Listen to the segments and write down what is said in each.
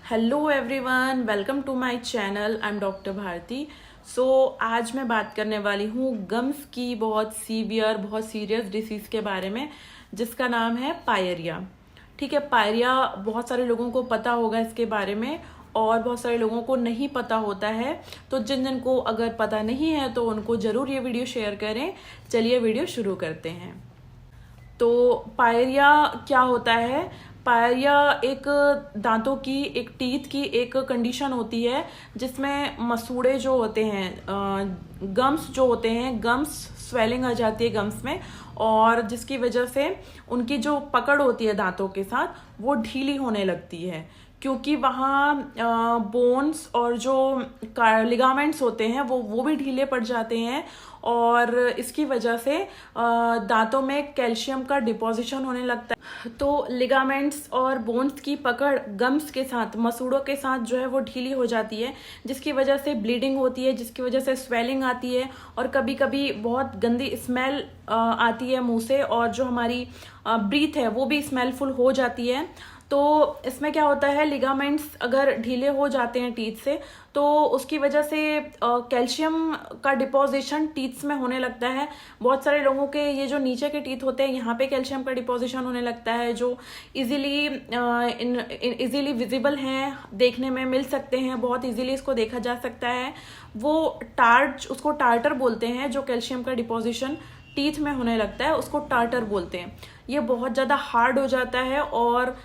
Hello everyone, welcome to my channel. I am doctor Bharti. आज मैं बात करने वाली हूँ गम्स की बहुत सीवियर, बहुत सीरियस डिसीज़ के बारे में, जिसका नाम है पायरिया। ठीक है, पायरिया बहुत सारे लोगों को पता होगा इसके बारे में और बहुत सारे लोगों को नहीं पता होता है। तो जिन जिन को अगर पता नहीं है तो उनको ज़रूर ये वीडियो शेयर करें। चलिए वीडियो शुरू करते हैं। तो पायरिया क्या होता है? पायरिया एक दांतों की, एक टीथ की एक कंडीशन होती है जिसमें मसूड़े जो होते हैं, गम्स जो होते हैं, गम्स स्वेलिंग आ जाती है गम्स में, और जिसकी वजह से उनकी जो पकड़ होती है दांतों के साथ वो ढीली होने लगती है, क्योंकि वहाँ बोन्स और जो लिगामेंट्स होते हैं वो भी ढीले पड़ जाते हैं, और इसकी वजह से दांतों में कैल्शियम का डिपॉजिशन होने लगता है। तो लिगामेंट्स और बोन्स की पकड़ गम्स के साथ, मसूड़ों के साथ जो है वो ढीली हो जाती है, जिसकी वजह से ब्लीडिंग होती है, जिसकी वजह से स्वेलिंग आती है, और कभी कभी बहुत गंदी स्मेल आती है मुंह से, और जो हमारी ब्रीथ है वो भी स्मेलफुल हो जाती है। तो इसमें क्या होता है, लिगामेंट्स अगर ढीले हो जाते हैं टीथ से, तो उसकी वजह से कैल्शियम का डिपॉजिशन टीथ्स में होने लगता है। बहुत सारे लोगों के ये जो नीचे के टीथ होते हैं, यहाँ पे कैल्शियम का डिपॉजिशन होने लगता है, जो इजीली विजिबल हैं, देखने में मिल सकते हैं, बहुत इजीली इसको देखा जा सकता है। वो उसको टार्टर बोलते हैं। जो कैल्शियम का डिपॉजिशन टीथ में होने लगता है उसको टार्टर बोलते हैं। ये बहुत ज़्यादा हार्ड हो जाता है और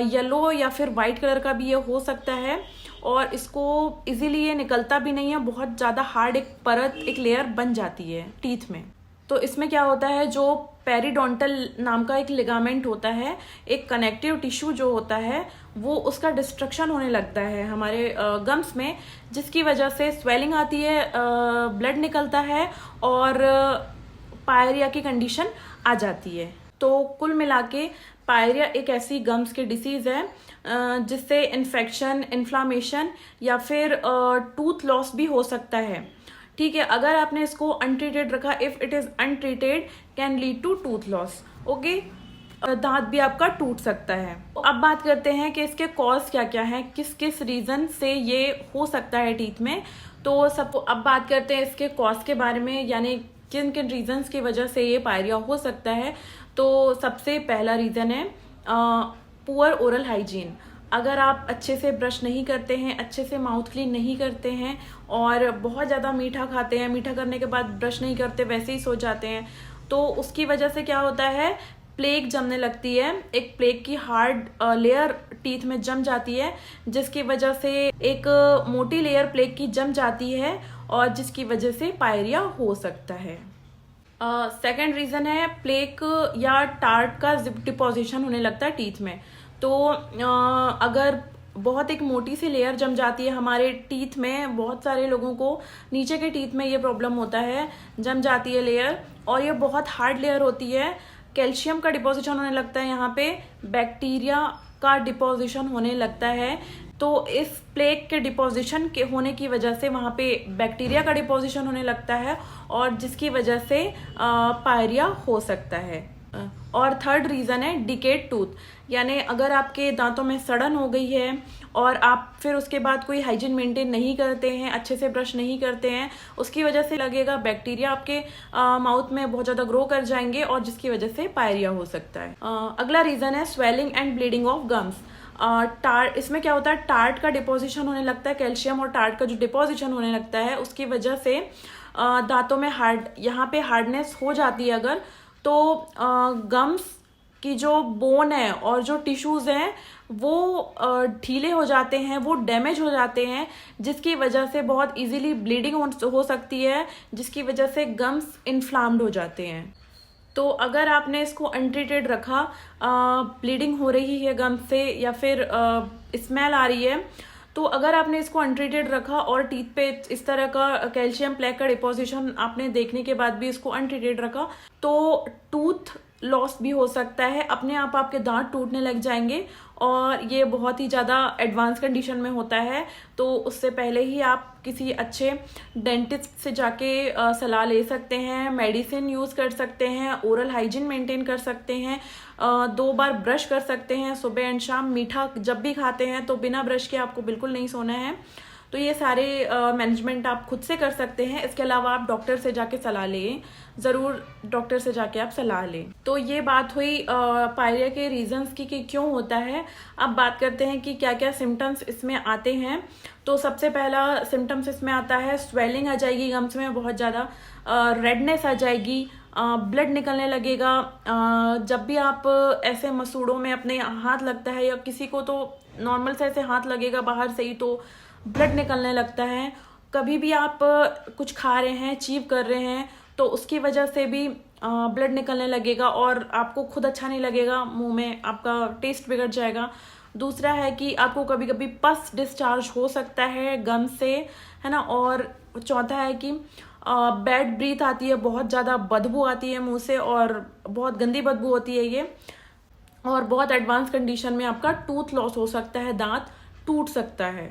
येलो या फिर वाइट कलर का भी ये हो सकता है, और इसको इजीली ये निकलता भी नहीं है। बहुत ज़्यादा हार्ड एक परत, एक लेयर बन जाती है टीथ में। तो इसमें क्या होता है, जो पेरिडोंटल नाम का एक लिगामेंट होता है, एक कनेक्टिव टिश्यू जो होता है, वो उसका डिस्ट्रक्शन होने लगता है हमारे गम्स में, जिसकी वजह से स्वेलिंग आती है, ब्लड निकलता है, और पायरिया की कंडीशन आ जाती है। तो कुल मिला के पायरिया एक ऐसी गम्स की डिसीज है जिससे इन्फेक्शन, इन्फ्लामेशन या फिर टूथ लॉस भी हो सकता है। ठीक है, अगर आपने इसको अनट्रीटेड रखा, if it is untreated can lead to tooth loss. Okay, दांत भी आपका टूट सकता है। तो अब बात करते हैं कि इसके कॉज क्या क्या है, किस किस रीजन से ये हो सकता है टीथ में। तो अब बात करते हैं इसके कॉज के बारे में, यानी किन किन रीजंस की वजह से ये पायरिया हो सकता है। तो सबसे पहला रीज़न है पुअर ओरल हाइजीन। अगर आप अच्छे से ब्रश नहीं करते हैं, अच्छे से माउथ क्लीन नहीं करते हैं, और बहुत ज़्यादा मीठा खाते हैं, मीठा करने के बाद ब्रश नहीं करते, वैसे ही सो जाते हैं, तो उसकी वजह से क्या होता है, प्लेक जमने लगती है। एक प्लेक की हार्ड लेयर टीथ में जम जाती है, जिसकी वजह से एक मोटी लेयर प्लेक की जम जाती है, और जिसकी वजह से पायरिया हो सकता है। सेकेंड रीज़न है प्लेक या टार्ट का डिपोजिशन होने लगता है टीथ में। तो अगर बहुत एक मोटी सी लेयर जम जाती है हमारे टीथ में, बहुत सारे लोगों को नीचे के टीथ में ये प्रॉब्लम होता है, जम जाती है लेयर, और ये बहुत हार्ड लेयर होती है। कैल्शियम का डिपोजिशन होने लगता है यहाँ पे, बैक्टीरिया का डिपोजिशन होने लगता है। तो इस प्लेक के डिपोजिशन के होने की वजह से वहाँ पे बैक्टीरिया का डिपोजिशन होने लगता है, और जिसकी वजह से पायरिया हो सकता है। और थर्ड रीज़न है डिकेड टूथ, यानी अगर आपके दांतों में सड़न हो गई है और आप फिर उसके बाद कोई हाइजीन मेंटेन नहीं करते हैं, अच्छे से ब्रश नहीं करते हैं, उसकी वजह से लगेगा बैक्टीरिया आपके माउथ में बहुत ज़्यादा ग्रो कर जाएंगे, और जिसकी वजह से पायरिया हो सकता है। अगला रीज़न है swelling and bleeding of gums. इसमें क्या होता है, टार्ट का डिपोजिशन होने लगता है, कैल्शियम और टार्ट का जो डिपोजिशन होने लगता है, उसकी वजह से दांतों में यहाँ पे हार्डनेस हो जाती है अगर, तो गम्स की जो बोन है और जो टिश्यूज़ हैं वो ढीले हो जाते हैं, वो डैमेज हो जाते हैं, जिसकी वजह से बहुत इजीली ब्लीडिंग हो सकती है, जिसकी वजह से गम्स इन्फ्लाम्ड हो जाते हैं। तो अगर आपने इसको अनट्रीटेड रखा, ब्लीडिंग हो रही है गम से, या फिर स्मेल आ रही है, तो अगर आपने इसको अनट्रीटेड रखा और टीथ पे इस तरह का कैल्शियम प्लेक का डिपोजिशन आपने देखने के बाद भी इसको अनट्रीटेड रखा, तो टूथ लॉस भी हो सकता है, अपने आप आपके दांत टूटने लग जाएंगे, और ये बहुत ही ज़्यादा एडवांस कंडीशन में होता है। तो उससे पहले ही आप किसी अच्छे डेंटिस्ट से जाके सलाह ले सकते हैं, मेडिसिन यूज़ कर सकते हैं, ओरल हाइजीन मेंटेन कर सकते हैं, 2 बार ब्रश कर सकते हैं सुबह एंड शाम। मीठा जब भी खाते हैं तो बिना ब्रश के आपको बिल्कुल नहीं सोना है। तो ये सारे मैनेजमेंट आप खुद से कर सकते हैं। इसके अलावा आप डॉक्टर से जाके सलाह लें, ज़रूर डॉक्टर से जाके आप सलाह लें। तो ये बात हुई पायरिया के रीजंस की कि क्यों होता है। अब बात करते हैं कि क्या क्या सिम्टम्स इसमें आते हैं। तो सबसे पहला सिम्टम्स इसमें आता है स्वेलिंग आ जाएगी गम्स में, बहुत ज़्यादा रेडनेस आ जाएगी, ब्लड निकलने लगेगा। जब भी आप ऐसे मसूड़ों में अपने हाथ लगता है, या किसी को तो नॉर्मल से ऐसे हाथ लगेगा बाहर से ही तो ब्लड निकलने लगता है। कभी भी आप कुछ खा रहे हैं, चीव कर रहे हैं, तो उसकी वजह से भी ब्लड निकलने लगेगा और आपको खुद अच्छा नहीं लगेगा, मुंह में आपका टेस्ट बिगड़ जाएगा। दूसरा है कि आपको कभी कभी पस डिस्चार्ज हो सकता है गम से, है ना। और चौथा है कि बैड ब्रीथ आती है, बहुत ज़्यादा बदबू आती है मुंह से, और बहुत गंदी बदबू होती है ये। और बहुत एडवांस कंडीशन में आपका टूथ लॉस हो सकता है, दांत टूट सकता है।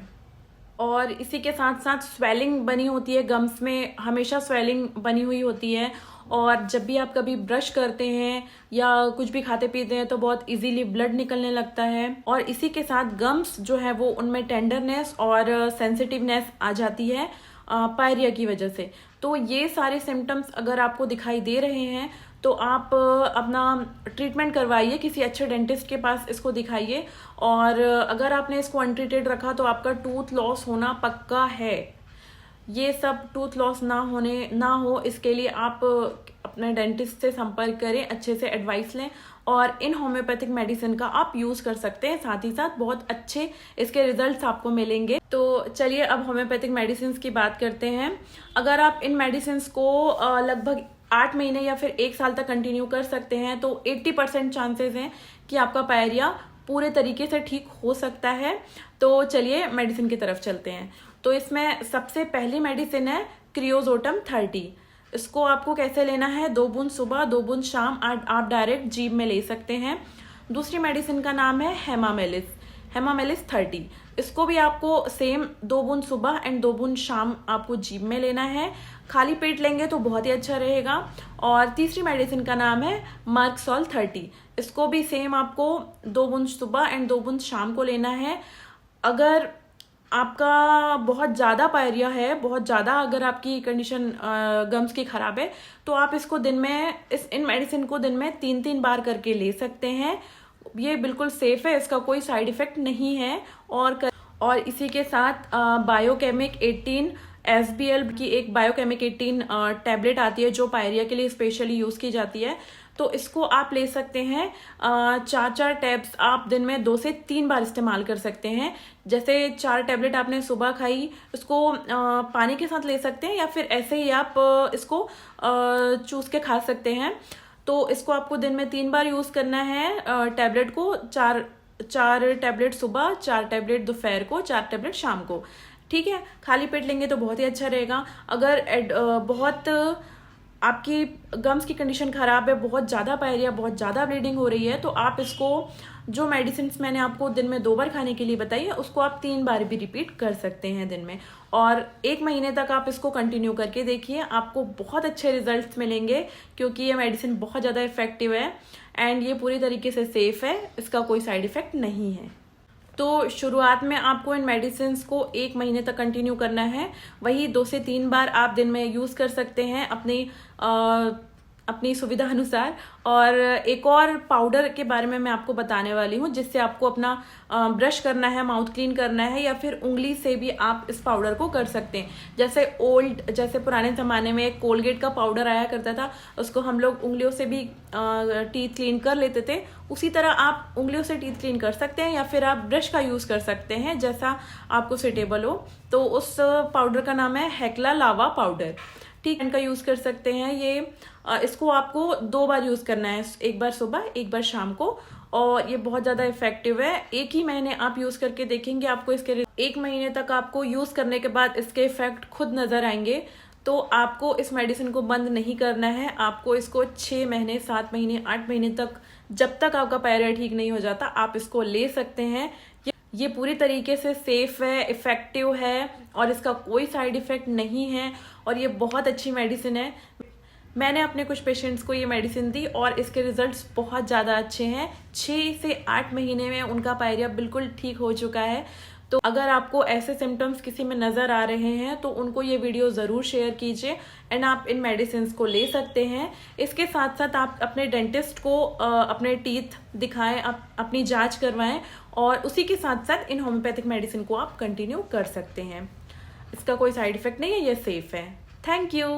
और इसी के साथ साथ स्वेलिंग बनी होती है गम्स में, हमेशा स्वेलिंग बनी हुई होती है। और जब भी आप कभी ब्रश करते हैं या कुछ भी खाते पीते हैं तो बहुत इजीली ब्लड निकलने लगता है। और इसी के साथ गम्स जो है वो उनमें टेंडरनेस और सेंसिटिवनेस आ जाती है पायरिया की वजह से। तो ये सारे सिम्टम्स अगर आपको दिखाई दे रहे हैं तो आप अपना ट्रीटमेंट करवाइए, किसी अच्छे डेंटिस्ट के पास इसको दिखाइए। और अगर आपने इसको अनट्रीटेड रखा तो आपका टूथ लॉस होना पक्का है। ये सब टूथ लॉस ना हो इसके लिए आप अपने डेंटिस्ट से संपर्क करें, अच्छे से एडवाइस लें, और इन होम्योपैथिक मेडिसिन का आप यूज़ कर सकते हैं। साथ ही साथ बहुत अच्छे इसके रिजल्ट्स आपको मिलेंगे। तो चलिए अब होम्योपैथिक मेडिसिन की बात करते हैं। अगर आप इन मेडिसिन को लगभग 8 महीने या फिर 1 साल तक कंटिन्यू कर सकते हैं तो 80% चांसेस हैं कि आपका पायरिया पूरे तरीके से ठीक हो सकता है। तो चलिए मेडिसिन की तरफ चलते हैं। तो इसमें सबसे पहली मेडिसिन है क्रियोजोटम 30। इसको आपको कैसे लेना है, 2 बूंद सुबह 2 बूंद शाम आप डायरेक्ट जीभ में ले सकते हैं। दूसरी मेडिसिन का नाम है हेमामेलिस 30। इसको भी आपको सेम 2 बूंद सुबह एंड 2 बूंद शाम आपको जीभ में लेना है। खाली पेट लेंगे तो बहुत ही अच्छा रहेगा। और तीसरी मेडिसिन का नाम है मार्कसॉल 30। इसको भी सेम आपको 2 बूंद सुबह एंड 2 बूंद शाम को लेना है। अगर आपका बहुत ज़्यादा पायरिया है, बहुत ज़्यादा अगर आपकी कंडीशन गम्स की ख़राब है, तो आप इसको दिन में इन मेडिसिन को दिन में 3-3 बार करके ले सकते हैं। ये बिल्कुल सेफ है, इसका कोई साइड इफ़ेक्ट नहीं है। और इसी के साथ बायोकेमिक 18 SBL की एक बायोकेमिक 18 टैबलेट आती है जो पायरिया के लिए स्पेशली यूज़ की जाती है। तो इसको आप ले सकते हैं। 4 टैब्स आप दिन में 2 से 3 बार इस्तेमाल कर सकते हैं। जैसे 4 टैबलेट आपने सुबह खाई, उसको पानी के साथ ले सकते हैं, या फिर ऐसे ही आप इसको चूस के खा सकते हैं। तो इसको आपको दिन में 3 बार यूज़ करना है। टैबलेट को 4 टैबलेट सुबह, 4 टैबलेट दोपहर को, 4 टैबलेट शाम को। ठीक है, खाली पेट लेंगे तो बहुत ही अच्छा रहेगा। अगर बहुत आपकी गम्स की कंडीशन ख़राब है, बहुत ज़्यादा पायरिया, बहुत ज़्यादा ब्लीडिंग हो रही है, तो आप इसको जो मेडिसिन मैंने आपको दिन में 2 बार खाने के लिए बताई है उसको आप 3 बार भी रिपीट कर सकते हैं दिन में। और 1 महीने तक आप इसको कंटिन्यू करके देखिए, आपको बहुत अच्छे रिजल्ट्स मिलेंगे, क्योंकि ये मेडिसिन बहुत ज़्यादा इफेक्टिव है एंड ये पूरी तरीके से सेफ़ है, इसका कोई साइड इफ़ेक्ट नहीं है। तो शुरुआत में आपको इन मेडिसिन को 1 महीने तक कंटिन्यू करना है। वही 2 से 3 बार आप दिन में यूज़ कर सकते हैं अपनी सुविधा अनुसार। और एक और पाउडर के बारे में मैं आपको बताने वाली हूँ, जिससे आपको अपना ब्रश करना है, माउथ क्लीन करना है, या फिर उंगली से भी आप इस पाउडर को कर सकते हैं। जैसे पुराने ज़माने में एक कोलगेट का पाउडर आया करता था, उसको हम लोग उंगलियों से भी टीथ क्लीन कर लेते थे। उसी तरह आप उंगलियों से टीथ क्लीन कर सकते हैं, या फिर आप ब्रश का यूज़ कर सकते हैं, जैसा आपको सुटेबल हो। तो उस पाउडर का नाम है हेक्ला लावा पाउडर। ठीक, इनका यूज़ कर सकते हैं। इसको आपको 2 बार यूज़ करना है, 1 बार सुबह 1 बार शाम को। और ये बहुत ज़्यादा इफेक्टिव है। 1 ही महीने आप यूज़ करके देखेंगे, आपको इसके 1 महीने तक आपको यूज़ करने के बाद इसके इफेक्ट खुद नज़र आएंगे। तो आपको इस मेडिसिन को बंद नहीं करना है, आपको इसको 6 महीने, 7 महीने, 8 महीने तक, जब तक आपका पायरिया ठीक नहीं हो जाता आप इसको ले सकते हैं। ये पूरी तरीके से सेफ है, इफेक्टिव है और इसका कोई साइड इफेक्ट नहीं है और ये बहुत अच्छी मेडिसिन है। मैंने अपने कुछ पेशेंट्स को ये मेडिसिन दी और इसके रिजल्ट्स बहुत ज़्यादा अच्छे हैं। 6 से 8 महीने में उनका पायरिया बिल्कुल ठीक हो चुका है। तो अगर आपको ऐसे सिम्टम्स किसी में नज़र आ रहे हैं तो उनको ये वीडियो ज़रूर शेयर कीजिए एंड आप इन मेडिसिन को ले सकते हैं। इसके साथ साथ आप अपने डेंटिस्ट को अपने टीथ दिखाएं, आप अपनी जांच करवाएं और उसी के साथ साथ इन होम्योपैथिक मेडिसिन को आप कंटिन्यू कर सकते हैं। इसका कोई साइड इफ़ेक्ट नहीं है, ये सेफ़ है। Thank you.